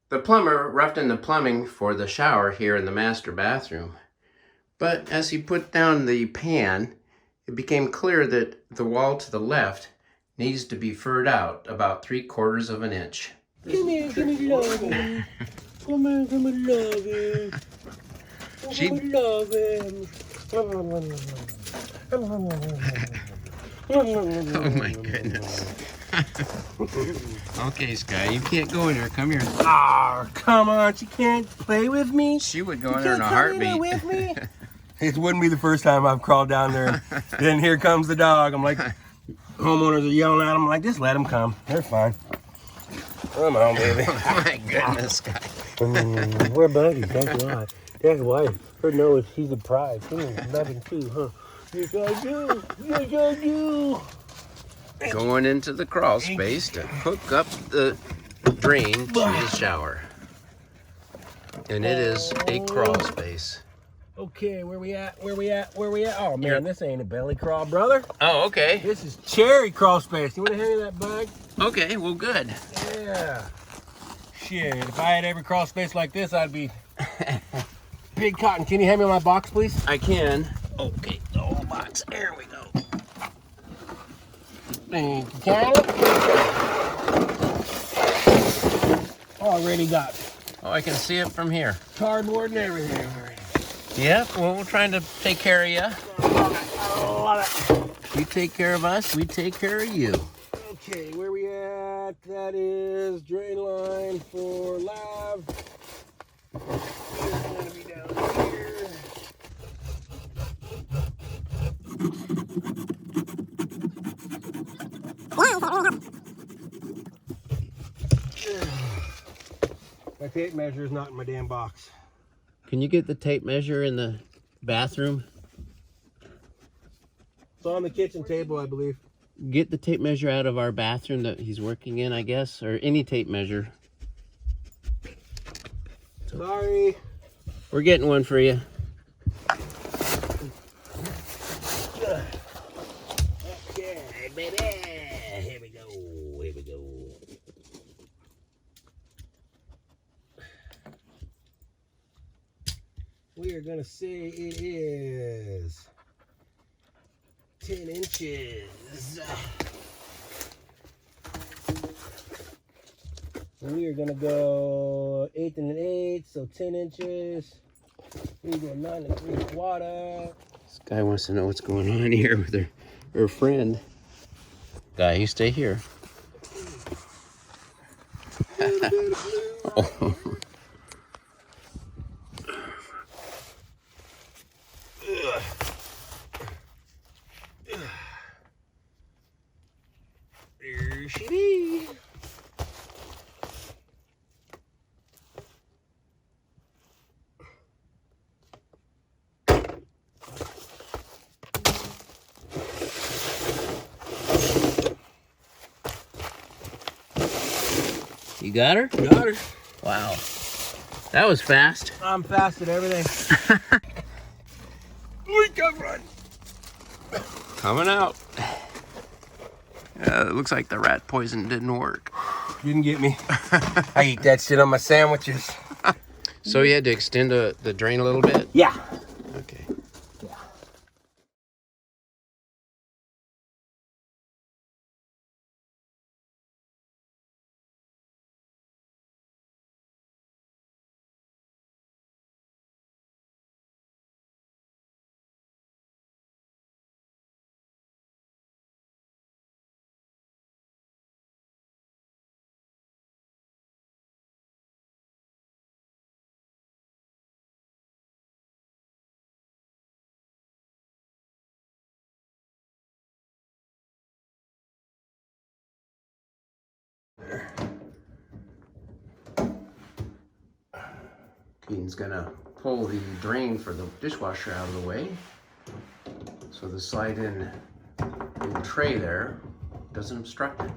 The plumber roughed in the plumbing for the shower here in the master bathroom. But as he put down the pan, it became clear that the wall to the left needs to be furred out about 3/4 of an inch. Come here, give me loving. Come on, give me loving. She... loving. Oh my goodness. Okay, Sky, you can't go in there. Come here. Ah, come on, she can't play with me. She would go in there in a heartbeat. With me? It wouldn't be the first time I've crawled down there. Then here comes the dog. I'm like, homeowners are yelling at him. I'm like, just let them come. They're fine. Come on, baby. Oh my goodness, Sky. We're buddies. That's why. That's why. Her nose, she's a prize. Loving too, huh? Yes, I do. Yes, I do. Going into the crawl space to hook up the drain to the shower. And it is a crawl space. Okay, where we at? Where we at? Where we at? Oh man, this ain't a belly crawl, brother. Oh, okay. This is cherry crawl space. You want to hand me that bag? Okay, well, good. Yeah. Shit, if I had every crawl space like this, I'd be big cotton. Can you hand me my box, please? I can. Okay, the whole box. There we go. Thank you, Keaton. Already got Oh, I can see it from here. cardboard and everything already. Yep, well, we're trying to take care of you. I love it. You take care of us, we take care of you. Okay, where we at? That is drain line for lab. It's gonna be down here. My tape measure is not in my damn box. Can you get the tape measure in the bathroom? It's on the kitchen table, I believe. Get the tape measure out of our bathroom that he's working in, I guess, or any tape measure. Sorry. We're getting one for you. Okay, baby. Here we go. Here we go. We are going to say it is 10 inches. And we are going to go 1/8 and 1/8, so 10 inches. We go 9 3/4. This guy wants to know what's going on here with her friend. Guy, you stay here. Oh. There she be. You got her? Got her. Wow. That was fast. I'm fast at everything. We can run. Coming out. It looks like the rat poison didn't work. Didn't get me. I eat that shit on my sandwiches. So you had to extend the drain a little bit? Yeah. Okay. Yeah. Keaton's gonna pull the drain for the dishwasher out of the way. So the slide in tray there doesn't obstruct it.